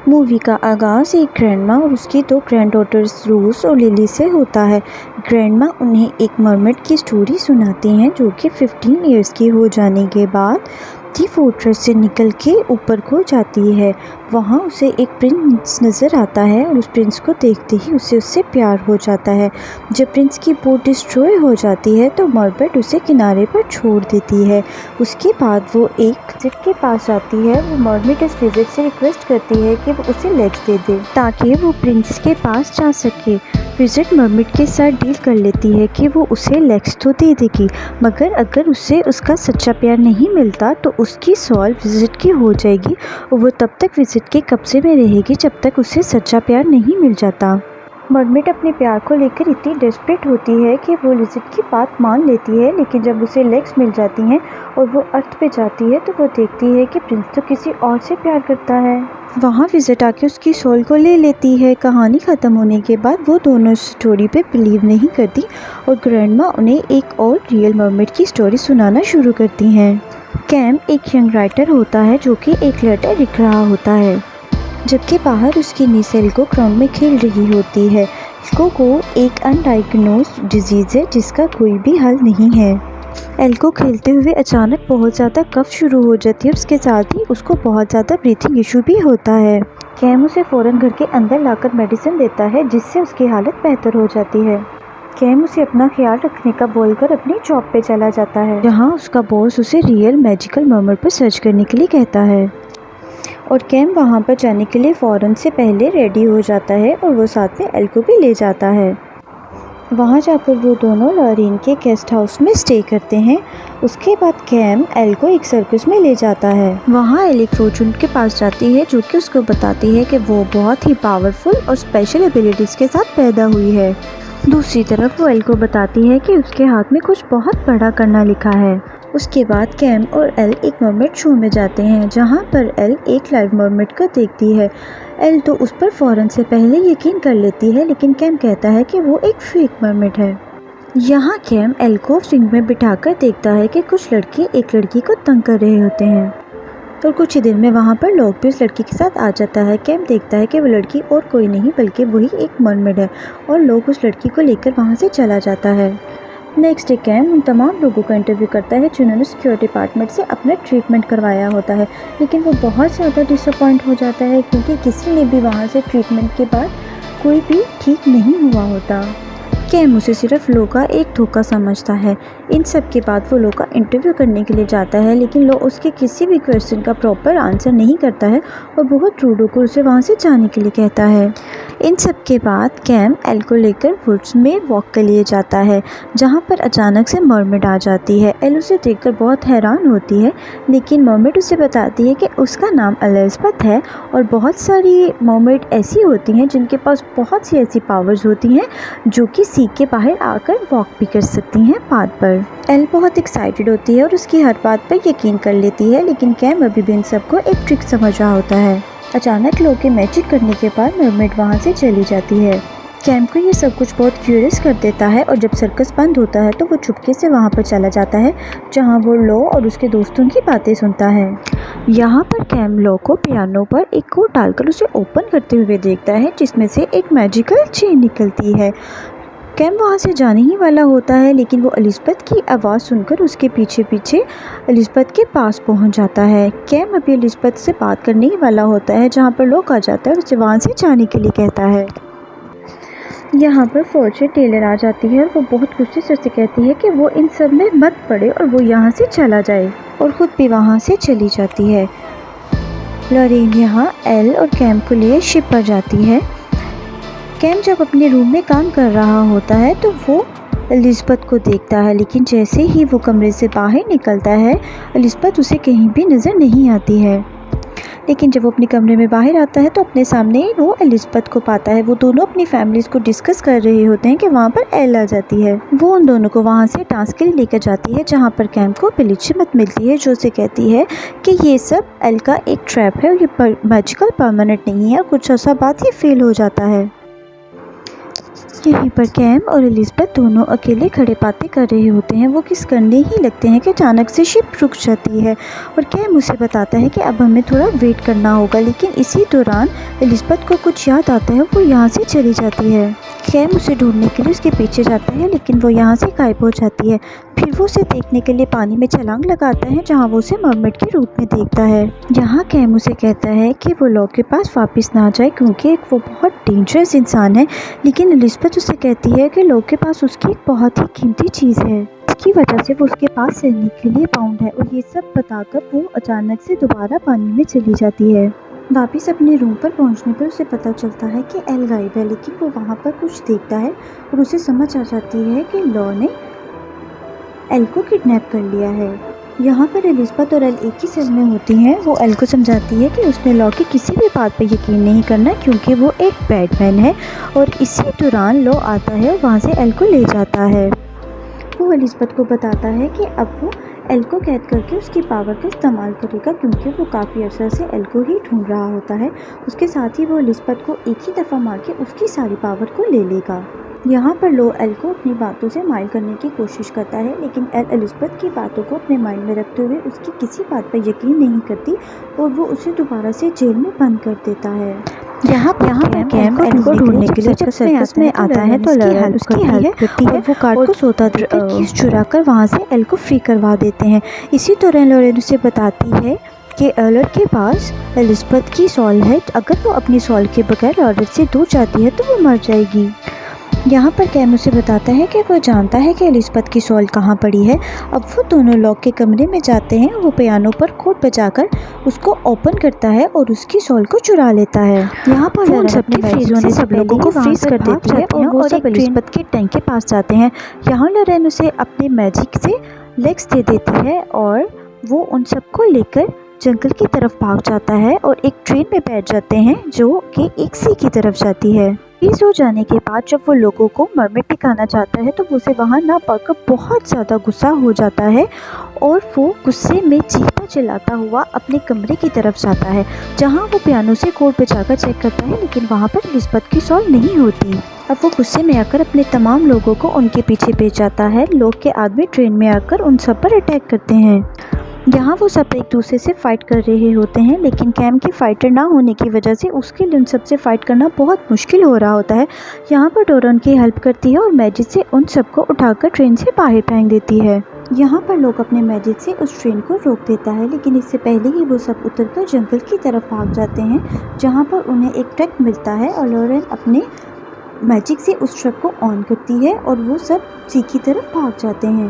Movie का आगाज़ एक ग्रैंडमा और उसकी दो ग्रैंड डॉटर्स रोज़ और लिली से होता है। ग्रैंडमा उन्हें एक मरमेड की स्टोरी सुनाती हैं जो कि 15 इयर्स की हो जाने के बाद दी फोर्ट्रेस से निकल के ऊपर को जाती है। वहाँ उसे एक प्रिंस नज़र आता है और उस प्रिंस को देखते ही उसे उससे प्यार हो जाता है। जब प्रिंस की बोट डिस्ट्रॉय हो जाती है तो मरमेड उसे किनारे पर छोड़ देती है। उसके बाद वो एक विजिट के पास आती है। वो मरमेड इस विजिट से रिक्वेस्ट करती है कि वो उसे लेग्स दे दे ताकि वो प्रिंस के पास जा सके। विजिट मरमेड के साथ डील कर लेती है कि वो उसे लेग्स तो दे देगी, मगर अगर उसे उसका सच्चा प्यार नहीं मिलता तो उसकी सॉल्व विजिट की हो जाएगी और वो तब तक विजिट के कब्जे में रहेगी जब तक उसे सच्चा प्यार नहीं मिल जाता। मरमेड अपने प्यार को लेकर इतनी डेस्परेट होती है कि वो विजिट की बात मान लेती है, लेकिन जब उसे लेग्स मिल जाती हैं और वो अर्थ पे जाती है तो वो देखती है कि प्रिंस तो किसी और से प्यार करता है। वहाँ विजिट आके उसकी सोल को ले लेती है। कहानी ख़त्म होने के बाद वो दोनों स्टोरी पे बिलीव नहीं करती और ग्रैंडमा उन्हें एक और रियल मरमेड की स्टोरी सुनाना शुरू करती हैं। कैम एक यंग राइटर होता है जो कि एक लेटर लिख रहा होता है, जबकि बाहर उसकी नीस एल्को ग्राउंड में खेल रही होती है। एल्को को एक अनडायग्नोस्ड डिजीज़ है जिसका कोई भी हल नहीं है। एल्को खेलते हुए अचानक बहुत ज़्यादा कफ शुरू हो जाती है, उसके साथ ही उसको बहुत ज़्यादा ब्रीथिंग इशू भी होता है। कैम उसे फ़ौरन घर के अंदर लाकर मेडिसिन देता है जिससे उसकी हालत बेहतर हो जाती है। कैम उसे अपना ख्याल रखने का बोलकर अपनी जॉब पे चला जाता है, जहाँ उसका बॉस उसे रियल मैजिकल मर्मर पर सर्च करने के लिए कहता है और कैम वहाँ पर जाने के लिए फ़ौरन से पहले रेडी हो जाता है और वो साथ में एल को भी ले जाता है। वहाँ जाकर वो दोनों लॉरेन के गेस्ट हाउस में स्टे करते हैं। उसके बाद कैम एल को एक सर्कस में ले जाता है। वहाँ एल एक फॉर्चून के पास जाती है जो कि उसको बताती है कि वो बहुत ही पावरफुल और स्पेशल एबिलिटीज़ के साथ पैदा हुई है। दूसरी तरफ वो एल को बताती है कि उसके हाथ में कुछ बहुत बड़ा करना लिखा है। उसके बाद कैम और एल एक मरमेड शो में जाते हैं जहाँ पर एल एक लाइव मरमेड को देखती है। एल तो उस पर फ़ौरन से पहले यकीन कर लेती है, लेकिन कैम कहता है कि वो एक फेक मरमेड है। यहाँ कैम एल को स्विंग में बिठाकर देखता है कि कुछ लड़के एक लड़की को तंग कर रहे होते हैं और कुछ ही देर में वहाँ पर लोग भी उस लड़की के साथ आ जाता है। कैम देखता है कि वो लड़की और कोई नहीं बल्कि वही एक मरमेड है और लोग उस लड़की को लेकर वहाँ से चला जाता है। नेक्स्ट डे कैम उन तमाम लोगों का इंटरव्यू करता है जिन्होंने सिक्योरिटी डिपार्टमेंट से अपना ट्रीटमेंट करवाया होता है, लेकिन वो बहुत ज़्यादा डिसअपॉइंट हो जाता है क्योंकि किसी ने भी वहाँ से ट्रीटमेंट के बाद कोई भी ठीक नहीं हुआ होता। कैम उसे सिर्फ लो का एक धोखा समझता है। इन सब के बाद वो लो का इंटरव्यू करने के लिए जाता है, लेकिन लो उसके किसी भी क्वेश्चन का प्रॉपर आंसर नहीं करता है और बहुत रूड होकर उसे वहाँ से जाने के लिए कहता है। इन सब के बाद कैम एल को लेकर वुड्स में वॉक के लिए जाता है जहाँ पर अचानक से मरमेड आ जाती है। एल उसे देखकर बहुत हैरान होती है, लेकिन मरमेड उसे बताती है कि उसका नाम एलिज़ाबेथ है और बहुत सारी मरमेड ऐसी होती हैं जिनके पास बहुत सी ऐसी पावर्स होती हैं जो कि सी के बाहर आकर वॉक भी कर सकती हैं पाथ पर। एल बहुत एक्साइटेड होती है और उसकी हर बात पर यकीन कर लेती है, लेकिन कैम अभी भी इन सबको एक ट्रिक समझ रहा होता है। अचानक लोग के मैजिक करने के बाद मरमेड वहाँ से चली जाती है। कैम को ये सब कुछ बहुत क्यूरियस कर देता है और जब सर्कस बंद होता है तो वो चुपके से वहाँ पर चला जाता है जहाँ वो लो और उसके दोस्तों की बातें सुनता है। यहाँ पर कैम लो को पियानो पर एक कोड डालकर उसे ओपन करते हुए देखता है जिसमें से एक मैजिकल चेन निकलती है। कैम वहाँ से जाने ही वाला होता है, लेकिन वो एलिज़ाबेथ की आवाज़ सुनकर उसके पीछे पीछे एलिज़ाबेथ के पास पहुँच जाता है। कैम अभी एलिज़ाबेथ से बात करने ही वाला होता है जहाँ पर लोग आ जाता है और उसे वहाँ से जाने के लिए कहता है। यहाँ पर फॉर्चून टेलर आ जाती है और वो बहुत गुस्से से उससे कहती है कि वो इन सब में मत पड़े और वो यहाँ से चला जाए और ख़ुद भी वहाँ से चली जाती है। लॉरेन यहाँ एल और कैम को लिए शिप पर जाती है। कैम जब अपने रूम में काम कर रहा होता है तो वो एलिज़ाबेथ को देखता है, लेकिन जैसे ही वो कमरे से बाहर निकलता है एलिज़ाबेथ उसे कहीं भी नज़र नहीं आती है। लेकिन जब वो अपने कमरे में बाहर आता है तो अपने सामने वो एलिज़ाबेथ को पाता है। वो दोनों अपनी फैमिलीज़ को डिस्कस कर रहे होते हैं कि वहाँ पर एल आ जाती है। वो उन दोनों को वहाँ से टास्क के लिए लेकर जाती है जहाँ पर कैम को पिलिचिमत मिलती है जो उसे कहती है कि ये सब एल का एक ट्रैप है और ये मैजिकल परमानेंट नहीं है और कुछ ऐसा बात ही फेल हो जाता है। यहीं पर कैम और एलिज़ाबेथ दोनों अकेले खड़े बातें कर रहे होते हैं। वो किस करने ही लगते हैं कि अचानक से शिप रुक जाती है और कैम उसे बताता है कि अब हमें थोड़ा वेट करना होगा, लेकिन इसी दौरान एलिज़ाबेथ को कुछ याद आता है, वो यहाँ से चली जाती है। कैम उसे ढूंढने के लिए उसके पीछे जाता है, लेकिन वो यहाँ से गायब हो जाती है। फिर वो उसे देखने के लिए पानी में छलांग लगाता है, जहाँ वो उसे मरमेड के रूप में देखता है। यहाँ कैम उसे कहता है कि वो लॉ के पास वापस ना जाए, क्योंकि वो बहुत डेंजरस इंसान है। लेकिन एलिज़ाबेथ उसे कहती है कि लॉ के पास उसकी एक बहुत ही कीमती चीज़ है, इसकी वजह से वो उसके पास रहने के लिए बाउंड है। और ये सब बताकर वो अचानक से दोबारा पानी में चली जाती है। वापस अपने रूम पर पहुंचने पर उसे पता चलता है कि एल गायब है, लेकिन वो वहाँ पर कुछ देखता है और उसे समझ आ जाती है कि लॉ ने एल को किडनैप कर लिया है। यहाँ पर एलिज़ाबेथ और एल एक ही सेल में होती हैं। वो एल को समझाती है कि उसने लॉ की किसी भी बात पर यकीन नहीं करना, क्योंकि वो एक बैडमैन है। और इसी दौरान लॉ आता है और वहाँ से एल को ले जाता है। वो एलिज़ाबेथ को बताता है कि अब वो एल को कैद करके उसकी पावर का इस्तेमाल करेगा, क्योंकि वो काफ़ी अर्सा से एल को ही ढूंढ रहा होता है। उसके साथ ही वो एलिज़ाबेथ को एक ही दफ़ा मार के उसकी सारी पावर को ले लेगा। यहाँ पर लो एल को अपनी बातों से माइल करने की कोशिश करता है, लेकिन एल एलिज़ाबेथ की बातों को अपने माइंड में रखते हुए उसकी किसी बात पर यकीन नहीं करती और वो उसे दोबारा से जेल में बंद कर देता है। यहाँ पर कैम एल को ढूंढने के लिए जब सर्कस में आता है तो लॉरेन उसकी हेल्प करती है। वो कार्ड को सोता देकर कीज चुरा कर वहाँ से एल को फ्री करवा देते हैं। इसी दौरान लॉरेन उसे बताती है कि एलर के पास एलिज़ाबेथ की सॉल है, अगर वो अपनी सॉल के बगैर लॉरेन से दूर जाती है तो वो मर जाएगी। यहाँ पर कैम उसे बताता है कि वो जानता है कि एलिज़ाबेथ की सॉल कहाँ पड़ी है। अब वो दोनों लॉक के कमरे में जाते हैं। वो पियानो पर कोड बजाकर उसको ओपन करता है और उसकी सॉल को चुरा लेता है। यहाँ पर वो सबके फ्रीज होने से सब लोगों को फ्रीज कर देती है और वो सब एलिज़ाबेथ के टैंक के पास जाते हैं। यहाँ लॉरेन उसे अपने मैजिक से लेग्स दे देती है और वो उन सबको लेकर जंगल की तरफ भाग जाता है और एक ट्रेन में बैठ जाते हैं जो कि एक सी की तरफ जाती है। फ्रीज हो जाने के बाद जब वो लोगों को मरमेड दिखाना चाहता है तो वो उसे वहाँ ना पाकर बहुत ज़्यादा गुस्सा हो जाता है और वो गुस्से में चीखता चिल्लाता हुआ अपने कमरे की तरफ जाता है, जहाँ वो पियानो से कोड बजाकर चेक करता है, लेकिन वहाँ पर एलिज़ाबेथ की सॉल नहीं होती। अब वो गुस्से में आकर अपने तमाम लोगों को उनके पीछे भेज जाता है। लोग के आदमी ट्रेन में आकर उन सब पर अटैक करते हैं। यहाँ वो सब एक दूसरे से फाइट कर रहे होते हैं, लेकिन कैम की फाइटर ना होने की वजह से उसके लिए उन सब से फाइट करना बहुत मुश्किल हो रहा होता है। यहाँ पर डोरा उनकी हेल्प करती है और मैजिक से उन सबको उठाकर ट्रेन से बाहर फेंक देती है। यहाँ पर लोग अपने मैजिक से उस ट्रेन को रोक देता है, लेकिन इससे पहले ही वो सब उतरकर जंगल की तरफ भाग जाते हैं, जहाँ पर उन्हें एक ट्रक मिलता है और लॉरेन अपने मैजिक से उस ट्रक को ऑन करती है और वो सब सी की तरफ भाग जाते हैं।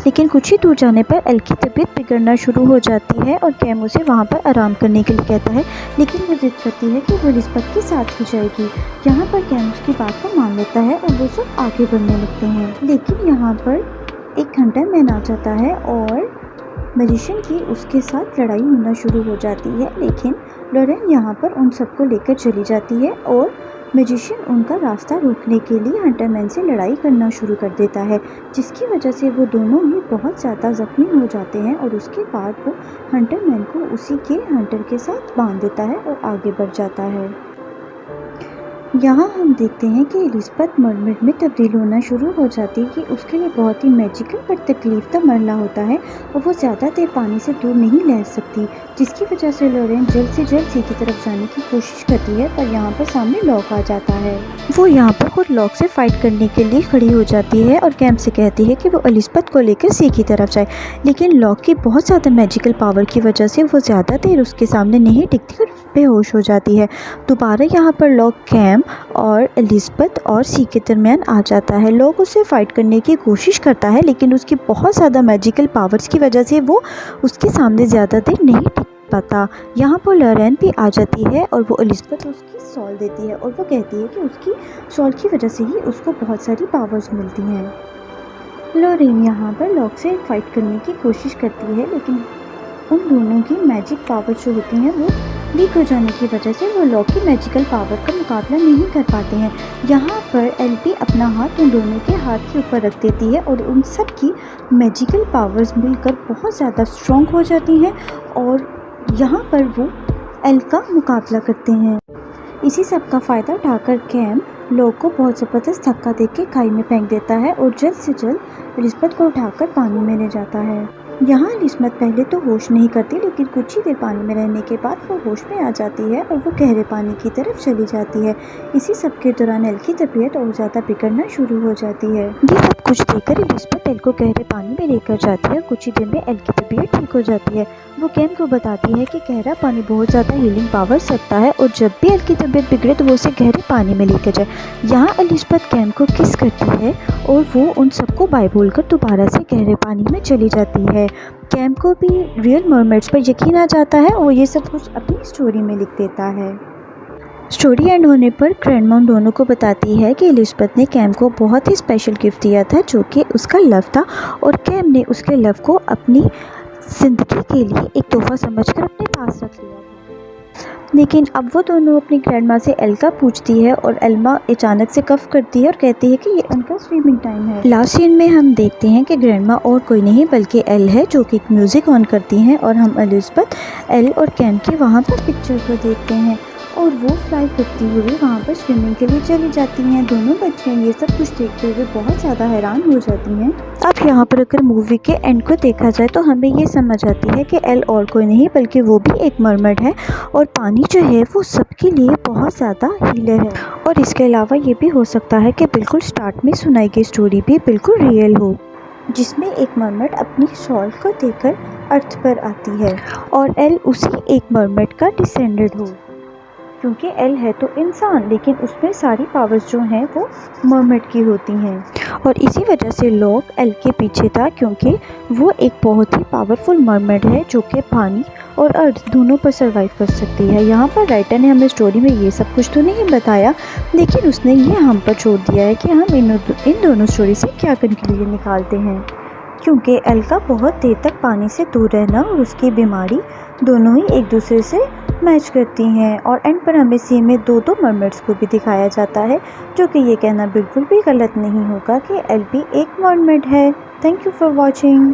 लेकिन कुछ ही दूर जाने पर एल की तबीयत बिगड़ना शुरू हो जाती है और कैम उसे वहाँ पर आराम करने के लिए कहता है, लेकिन वो जिद करती है कि वो एलिज़ाबेथ के साथ ही जाएगी। यहाँ पर कैम उसकी बात को मान लेता है और वो सब आगे बढ़ने लगते हैं। लेकिन यहाँ पर एक हंटर मैन आ जाता है और मैजिशियन की उसके साथ लड़ाई होना शुरू हो जाती है, लेकिन लॉरेन यहाँ पर उन सबको लेकर चली जाती है और मैजिशियन उनका रास्ता रोकने के लिए हंटरमैन से लड़ाई करना शुरू कर देता है, जिसकी वजह से वो दोनों ही बहुत ज़्यादा ज़ख्मी हो जाते हैं और उसके बाद वो हंटरमैन को उसी के हंटर के साथ बांध देता है और आगे बढ़ जाता है। यहाँ हम देखते हैं कि एलिज़ाबेथ मरमेड में तब्दील होना शुरू हो जाती है कि उसके लिए बहुत ही मैजिकल पर तकलीफ का मरला होता है और वो ज़्यादा देर पानी से दूर नहीं रह सकती, जिसकी वजह से लॉरेन जल्द से जल्द सी की तरफ जाने की कोशिश करती है, पर यहाँ पर सामने लॉक आ जाता है। वो यहाँ पर खुद लॉक से फाइट करने के लिए खड़ी हो जाती है और कैम से कहती है कि वो एलिज़ाबेथ को लेकर सी की तरफ जाए, लेकिन लॉक की बहुत ज़्यादा मैजिकल पावर की वजह से वो ज़्यादा देर उसके सामने नहीं टिकती और बेहोश हो जाती है। दोबारा यहाँ पर लॉक कैम और एलिज़ाबेथ और सी के दरमियान आ जाता है। लोग उससे फाइट करने की कोशिश करता है, लेकिन उसकी बहुत ज़्यादा मैजिकल पावर्स की वजह से वो उसके सामने ज़्यादा देर नहीं टिक पाता। यहाँ पर लॉरेन भी आ जाती है और वो एलिज़ाबेथ उसकी सॉल देती है और वो कहती है कि उसकी सॉल की वजह से ही उसको बहुत सारी पावर्स मिलती हैं। लॉरेन यहाँ पर लॉक से फाइट करने की कोशिश करती है, लेकिन उन दोनों की मैजिक पावर्स जो होती हैं वो वीक हो जाने की वजह से वो लॉक की मैजिकल पावर का मुकाबला नहीं कर पाते हैं। यहाँ पर एलपी अपना हाथ उन दोनों के हाथ के ऊपर रख देती है और उन सब की मैजिकल पावर्स मिलकर बहुत ज़्यादा स्ट्रॉन्ग हो जाती हैं और यहाँ पर वो एल का मुकाबला करते हैं। इसी सब का फ़ायदा उठाकर कैम लॉक को बहुत ज़बरदस्त धक्का देकर खाई में फेंक देता है और जल्द से जल्द एलिज़ाबेथ को उठाकर पानी में ले जाता है। यहाँ एलिज़ाबेथ पहले तो होश नहीं करती, लेकिन कुछ ही देर पानी में रहने के बाद वो होश में आ जाती है और वो गहरे पानी की तरफ चली जाती है। इसी सब के दौरान एल की तबीयत और ज़्यादा बिगड़ना शुरू हो जाती है। ये सब कुछ देखकर एलिज़ाबेथ एल को गहरे पानी में लेकर जाती है और कुछ ही देर में एल की तबीयत ठीक हो जाती है। वो कैम को बताती है कि गहरा पानी बहुत ज़्यादा हीलिंग पावर सकता है और जब भी एल की तबीयत बिगड़े तो वो उसे गहरे पानी में लेकर जाए। यहाँ एलिज़ाबेथ कैम को किस करती है और वो उन सबको बाय बोलकर दोबारा से गहरे पानी में चली जाती है। कैम को भी रियल मरमेड्स पर यकीन आ जाता है और ये सब कुछ अपनी स्टोरी में लिख देता है। स्टोरी एंड होने पर ग्रैंडमा उन दोनों को बताती है कि एलिज़ाबेथ ने कैम को बहुत ही स्पेशल गिफ्ट दिया था जो कि उसका लव था और कैम ने उसके लव को अपनी ज़िंदगी के लिए एक तोहफ़ा समझकर अपने पास रख लिया था। लेकिन अब वो दोनों अपनी ग्रैंडमा से एल का पूछती है और एल्मा अचानक से कफ करती है और कहती है कि ये उनका स्विमिंग टाइम है। लास्ट सीन में हम देखते हैं कि ग्रैंडमा और कोई नहीं बल्कि एल है जो कि एक म्यूज़िक ऑन करती हैं और हम एलिज़ाबेथ, एल और कैम की वहाँ पर पिक्चर को देखते हैं और वो फ्लाई करती हुई वहाँ पर स्विमिंग के लिए चली जाती हैं। दोनों बच्चियाँ ये सब कुछ देखते हुए बहुत ज़्यादा हैरान हो जाती हैं। अब यहाँ पर अगर मूवी के एंड को देखा जाए तो हमें ये समझ आती है कि एल और कोई नहीं बल्कि वो भी एक मरमेड है और पानी जो है वो सबके लिए बहुत ज़्यादा हीलर है। और इसके अलावा ये भी हो सकता है कि बिल्कुल स्टार्ट में सुनाई गई स्टोरी भी बिल्कुल रियल हो, जिसमें एक मरमेड अपनी शॉल को देकर अर्थ पर आती है और एल उसी एक मरमेड का डिसेंडेड हो, क्योंकि एल है तो इंसान लेकिन उसमें सारी पावर्स जो हैं वो मरमेड की होती हैं और इसी वजह से लोग एल के पीछे था, क्योंकि वो एक बहुत ही पावरफुल मरमेड है जो कि पानी और अर्थ दोनों पर सर्वाइव कर सकती है। यहाँ पर राइटर ने हमें स्टोरी में ये सब कुछ तो नहीं बताया, लेकिन उसने ये हम पर छोड़ दिया है कि हम इन दोनों स्टोरी से क्या कंक्लूजन निकालते हैं, क्योंकि एल का बहुत देर तक पानी से दूर रहना और उसकी बीमारी दोनों ही एक दूसरे से मैच करती हैं और एंड पर हमें सीन में दो मरमेड्स को भी दिखाया जाता है, जो कि ये कहना बिल्कुल भी गलत नहीं होगा कि एल भी एक मरमेड है। Thank you for watching.